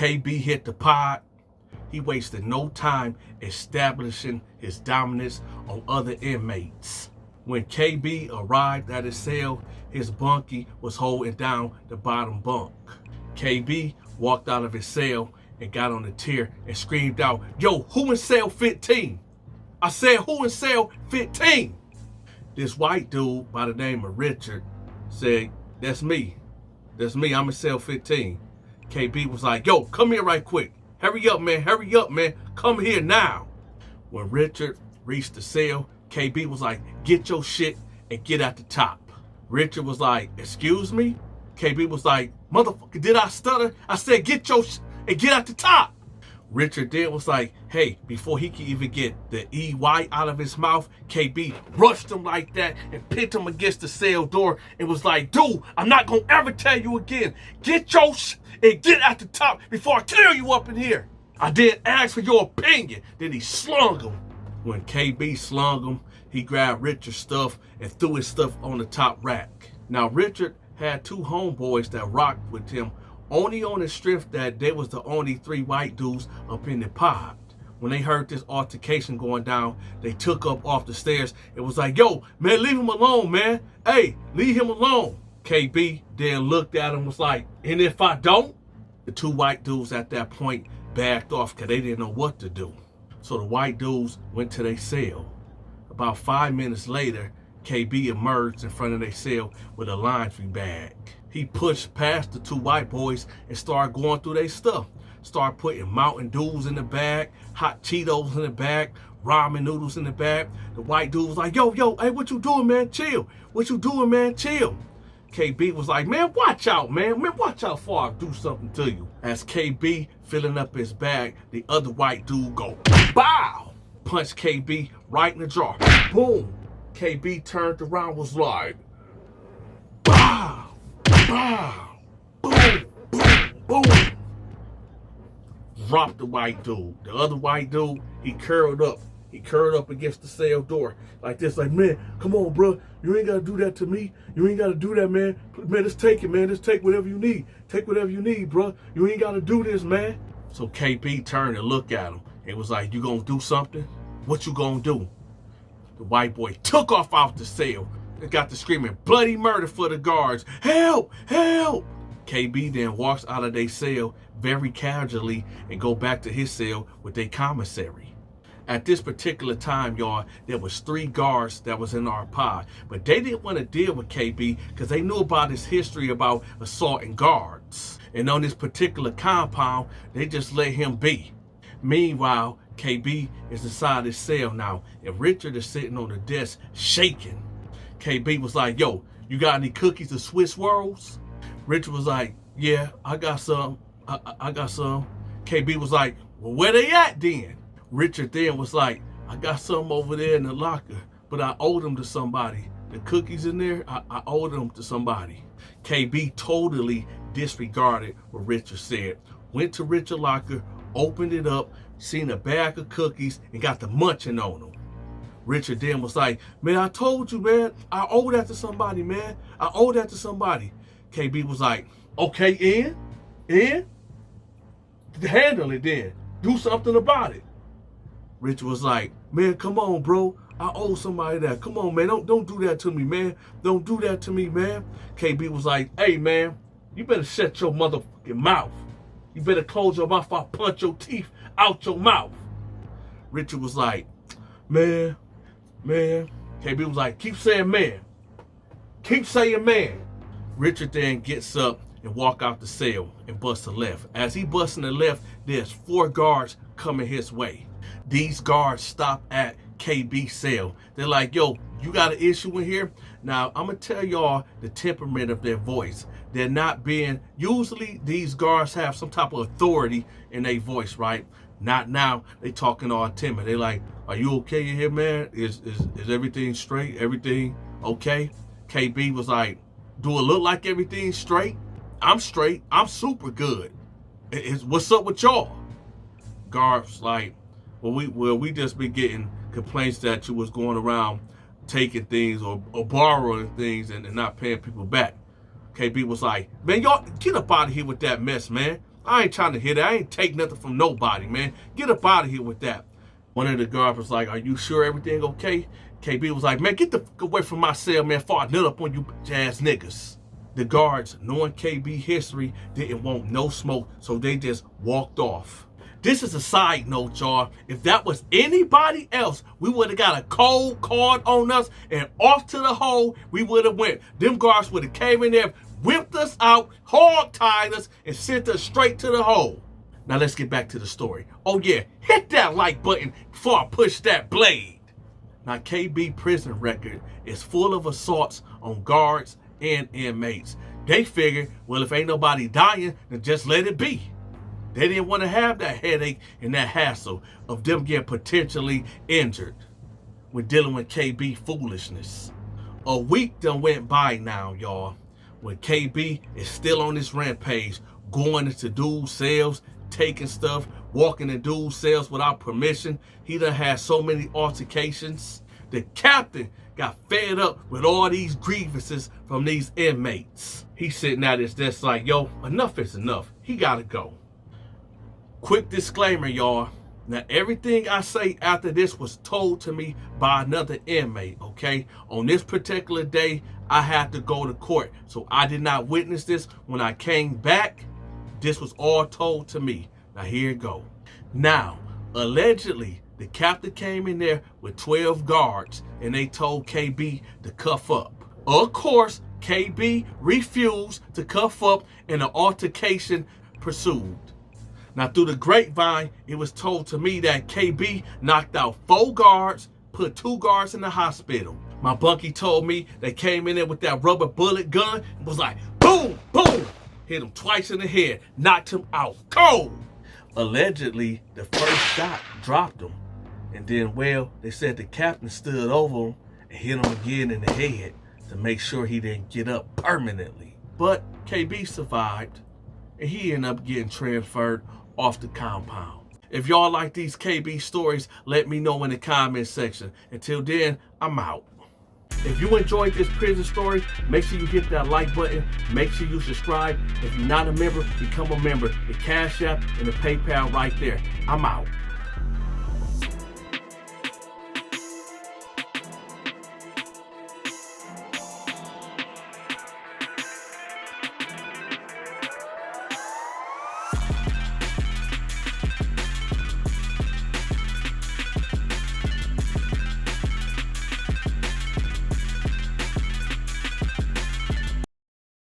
KB hit the pod. He wasted no time establishing his dominance on other inmates. When KB arrived at his cell, his bunkie was holding down the bottom bunk. KB walked out of his cell and got on the tier and screamed out, "Yo, who in cell 15? I said, who in cell 15? This white dude by the name of Richard said, that's me. That's me, I'm in cell 15. KB was like, yo, come here right quick. Hurry up, man, come here now. When Richard reached the cell, KB was like, get your shit and get at the top. Richard was like, excuse me? KB was like, motherfucker, did I stutter? I said, get your shit and get at the top. Richard then was like, hey, before he could even get the EY out of his mouth, KB rushed him like that and pinned him against the cell door and was like, dude, I'm not gonna ever tell you again. Get your shit and get at the top before I kill you up in here. I didn't ask for your opinion. Then he slung him. When KB slung him, he grabbed Richard's stuff and threw his stuff on the top rack. Now, Richard had two homeboys that rocked with him only on the strength that they was the only three white dudes up in the pod. When they heard this altercation going down, they took up off the stairs. It was like, yo, man, leave him alone, man. Hey, leave him alone. KB then looked at him and was like, and if I don't? The two white dudes at that point backed off because they didn't know what to do. So the white dudes went to their cell. About 5 minutes later, KB emerged in front of their cell with a laundry bag. He pushed past the two white boys and started going through their stuff. Started putting Mountain Dews in the bag, hot Cheetos in the bag, ramen noodles in the bag. The white dude was like, yo, hey, what you doing, man? Chill. What you doing, man? Chill. KB was like, man, watch out, man. Man, watch out before I do something to you. As KB filling up his bag, the other white dude go, bow! Punched KB right in the jaw. Boom. KB turned around, was like, bow! Bow! Boom! Boom! Boom! Dropped the white dude. The other white dude, he curled up. He curled up against the cell door like this, like, man, come on, bro. You ain't got to do that to me. You ain't got to do that, man. Man, let's take it, man. Let's take whatever you need. Take whatever you need, bro. You ain't got to do this, man. So KB turned and looked at him. It was like, you gonna do something? What you gonna do? The white boy took off out the cell. They got to screaming, bloody murder for the guards. Help! Help! KB then walks out of their cell very casually and go back to his cell with their commissary. At this particular time, y'all, there was 3 guards that was in our pod, but they didn't want to deal with KB because they knew about his history about assaulting guards. And on this particular compound, they just let him be. Meanwhile, KB is inside his cell now, and Richard is sitting on the desk shaking. KB was like, yo, you got any cookies of Swiss rolls? Richard was like, yeah, I got some. I got some. KB was like, well, where they at then? Richard then was like, I got some over there in the locker, but I owed them to somebody. The cookies in there, I owed them to somebody. KB totally disregarded what Richard said. Went to Richard's locker, opened it up, seen a bag of cookies, and got the munching on them. Richard then was like, man, I told you, man. I owe that to somebody, man. I owe that to somebody. KB was like, okay, and? Handle it then. Do something about it. Richard was like, man, come on, bro. I owe somebody that. Come on, man. Don't do that to me, man. Don't do that to me, man. KB was like, hey, man, you better shut your motherfucking mouth. You better close your mouth. I'll punch your teeth out your mouth. Richard was like, man. KB was like, keep saying man. Keep saying man. Richard then gets up and walk out the cell and busts a left. As he busts in the left, there's 4 guards coming his way. These guards stop at KB's cell. They're like, yo, you got an issue in here? Now, I'm going to tell y'all the temperament of their voice. They're not being, usually these guards have some type of authority in their voice, right? Not now. They talking all timid. They like, are you okay in here, man? Is everything straight? Everything okay? KB was like, do it look like everything's straight? I'm straight. I'm super good. What's up with y'all? Guards like, well, we just been getting complaints that you was going around taking things or borrowing things and not paying people back. KB was like, man, y'all get up out of here with that mess, man. I ain't trying to hear that. I ain't take nothing from nobody, man. Get up out of here with that. One of the guards was like, are you sure everything okay? KB was like, man, get the fuck away from my cell, man, before I nut up on you ass niggas. The guards, knowing KB history, didn't want no smoke, so they just walked off. This is a side note, y'all. If that was anybody else, we would have got a cold card on us and off to the hole we would have went. Them guards would have came in there, whipped us out, hog-tied us, and sent us straight to the hole. Now let's get back to the story. Oh yeah, hit that like button before I push that blade. Now KB prison record is full of assaults on guards and inmates. They figured, well, if ain't nobody dying, then just let it be. They didn't want to have that headache and that hassle of them getting potentially injured when dealing with KB foolishness. A week done went by now, y'all, when KB is still on this rampage, going into dudes' cells, taking stuff, walking in dudes' cells without permission. He done had so many altercations. The captain got fed up with all these grievances from these inmates. He's sitting at his desk like, yo, enough is enough. He gotta go. Quick disclaimer, y'all. Now, everything I say after this was told to me by another inmate, okay? On this particular day, I had to go to court, so I did not witness this. When I came back, this was all told to me. Now, here it go. Now, allegedly, the captain came in there with 12 guards, and they told KB to cuff up. Of course, KB refused to cuff up, and an altercation pursued. Now, through the grapevine, it was told to me that KB knocked out 4 guards, put 2 guards in the hospital. My bunkie told me they came in there with that rubber bullet gun and was like, boom, boom, hit him twice in the head, knocked him out cold. Allegedly, the first shot dropped him. And then, well, they said the captain stood over him and hit him again in the head to make sure he didn't get up permanently. But KB survived, and he ended up getting transferred off the compound. If y'all like these KB stories, let me know in the comment section. Until then, I'm out. If you enjoyed this prison story, make sure you hit that like button. Make sure you subscribe. If you're not a member, become a member. The Cash App and the PayPal right there. I'm out.